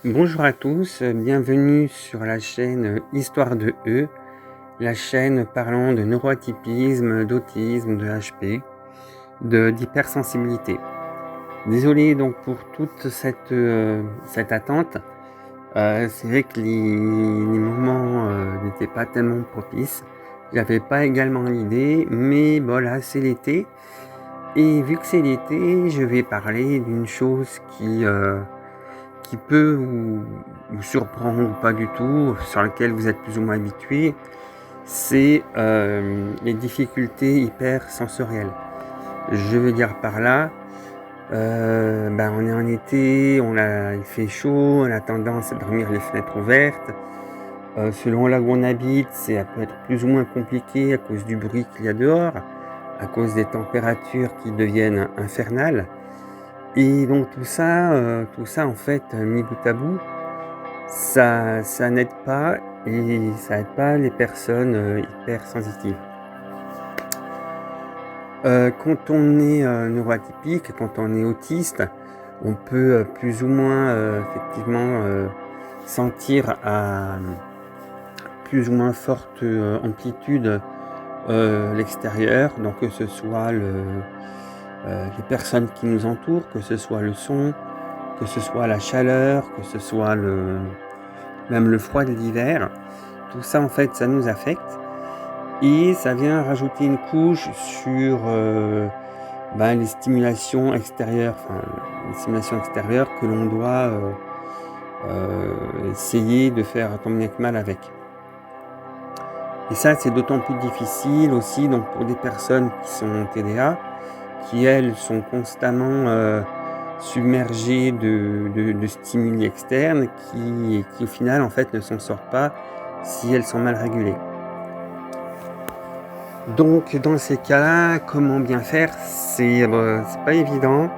Bonjour à tous, bienvenue sur la chaîne Histoire de E, la chaîne parlant de neuroatypisme, d'autisme, de HP, d'hypersensibilité. Désolé donc pour toute cette attente. C'est vrai que les moments n'étaient pas tellement propices. J'avais pas également l'idée, mais bon là c'est l'été. Et vu que c'est l'été, je vais parler d'une chose qui peut vous surprendre ou pas du tout, sur laquelle vous êtes plus ou moins habitué, c'est les difficultés hypersensorielles. Je veux dire par là, on est en été, il fait chaud, on a tendance à dormir les fenêtres ouvertes. Selon là où on habite, ça peut être plus ou moins compliqué à cause du bruit qu'il y a dehors, à cause des températures qui deviennent infernales. Et donc tout ça en fait, mis bout à bout, ça n'aide pas et ça aide pas les personnes hypersensitives. Quand on est neuroatypique, quand on est autiste, on peut plus ou moins effectivement sentir à plus ou moins forte amplitude l'extérieur, donc que ce soit les personnes qui nous entourent, que ce soit le son, que ce soit la chaleur, que ce soit même le froid de l'hiver. Tout ça en fait, ça nous affecte et ça vient rajouter une couche sur les stimulations extérieures, que l'on doit essayer de faire tant bien que mal avec. Et ça, c'est d'autant plus difficile aussi donc pour des personnes qui sont TDA, qui elles sont constamment submergées de stimuli externes qui au final en fait ne s'en sortent pas si elles sont mal régulées. Donc dans ces cas-là, comment bien faire? C'est pas évident.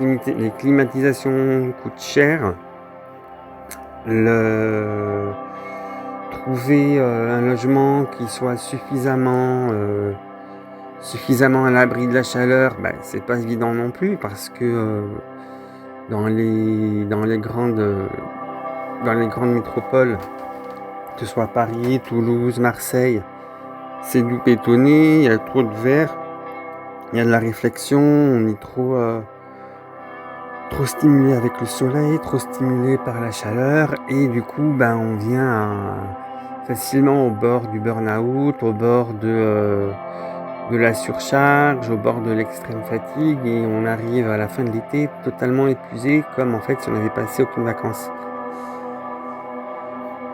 Les climatisations coûtent cher. Trouver un logement qui soit suffisamment à l'abri de la chaleur, c'est pas évident non plus parce que dans les grandes métropoles, que ce soit Paris, Toulouse, Marseille, c'est tout bétonné, il y a trop de verre, il y a de la réflexion, on est trop stimulé avec le soleil, trop stimulé par la chaleur et du coup on vient facilement au bord du burn-out, au bord de la surcharge, au bord de l'extrême fatigue et on arrive à la fin de l'été totalement épuisé comme en fait si on n'avait passé aucune vacances.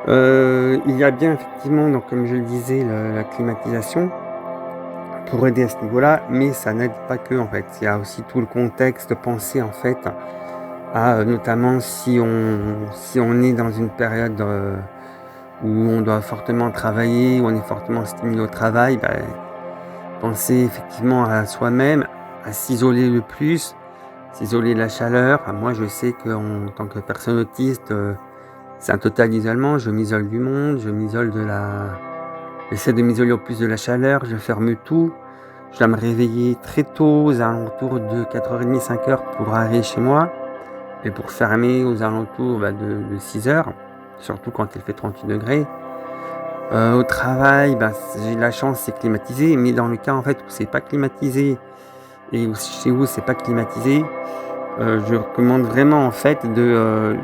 Il y a bien effectivement, donc comme je le disais, la climatisation pour aider à ce niveau-là, mais ça n'aide pas que en fait. Il y a aussi tout le contexte pensé en fait à notamment si on est dans une période où on doit fortement travailler, où on est fortement stimulé au travail, penser effectivement à soi-même, à s'isoler le plus, s'isoler de la chaleur. Moi je sais qu'en tant que personne autiste, c'est un total isolement, je m'isole du monde, j'essaie de m'isoler au plus de la chaleur, je ferme tout. Je dois me réveiller très tôt, aux alentours de 4h30, 5h pour arriver chez moi. Et pour fermer aux alentours de 6h, surtout quand il fait 38 degrés. Au travail, j'ai de la chance, c'est climatisé, mais dans le cas en fait où c'est pas climatisé et où chez vous c'est pas climatisé, je recommande vraiment en fait de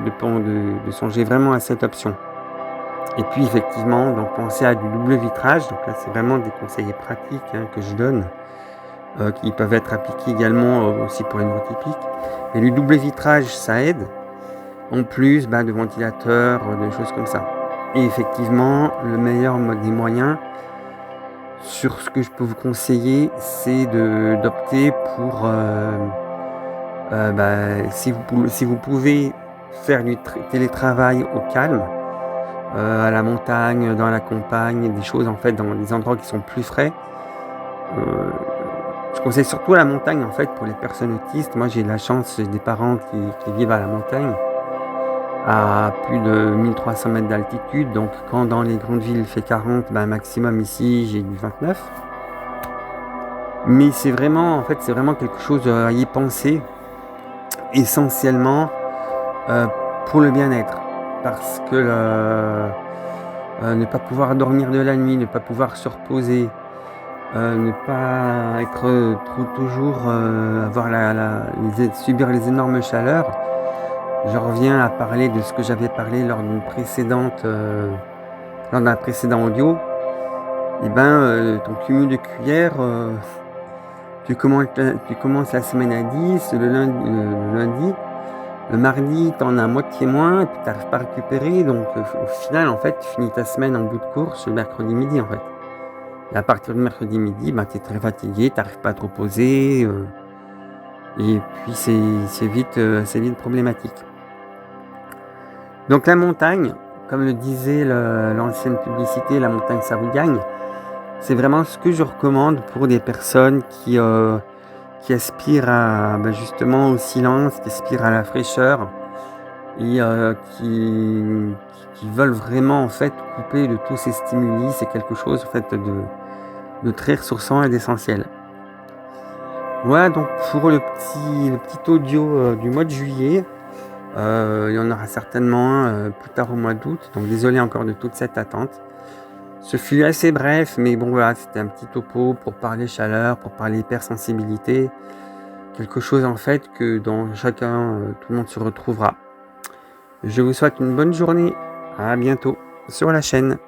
songer vraiment à cette option. Et puis effectivement, donc penser à du double vitrage. Donc là, c'est vraiment des conseils pratiques que je donne, qui peuvent être appliqués également aussi pour les neurotypiques. Et le double vitrage, ça aide. En plus de ventilateurs, de choses comme ça. Et effectivement, le meilleur des moyens, sur ce que je peux vous conseiller, c'est d'opter pour, si vous pouvez faire du télétravail au calme, à la montagne, dans la campagne, des choses en fait dans des endroits qui sont plus frais. Je conseille surtout la montagne en fait pour les personnes autistes. Moi j'ai de la chance, j'ai des parents qui vivent à la montagne, à plus de 1300 mètres d'altitude, donc quand dans les grandes villes il fait 40, maximum ici j'ai du 29. Mais c'est vraiment quelque chose à y penser essentiellement euh, pour le bien-être. Parce que ne pas pouvoir dormir de la nuit, ne pas pouvoir se reposer, ne pas être toujours avoir subir les énormes chaleurs. Je reviens à parler de ce que j'avais parlé lors d'un précédent audio. Et ben, ton cumul de cuillères, tu commences la semaine à 10, le lundi, le mardi, t'en as moitié moins, et puis t'arrives pas à récupérer, donc au final, en fait, tu finis ta semaine en bout de course le mercredi midi, en fait. Et à partir du mercredi midi, ben, t'es très fatigué, t'arrives pas à te reposer, et puis c'est vite problématique. Donc la montagne, comme le disait l'ancienne publicité, la montagne ça vous gagne, c'est vraiment ce que je recommande pour des personnes qui aspirent justement au silence, qui aspirent à la fraîcheur et qui veulent vraiment en fait couper de tous ces stimuli. C'est quelque chose en fait de très ressourçant et d'essentiel. Voilà donc pour le petit audio du mois de juillet. Il y en aura certainement un plus tard au mois d'août, donc désolé encore de toute cette attente. Ce fut assez bref, mais bon voilà, c'était un petit topo pour parler chaleur, pour parler hypersensibilité. Quelque chose en fait que dans chacun, tout le monde se retrouvera. Je vous souhaite une bonne journée. À bientôt sur la chaîne.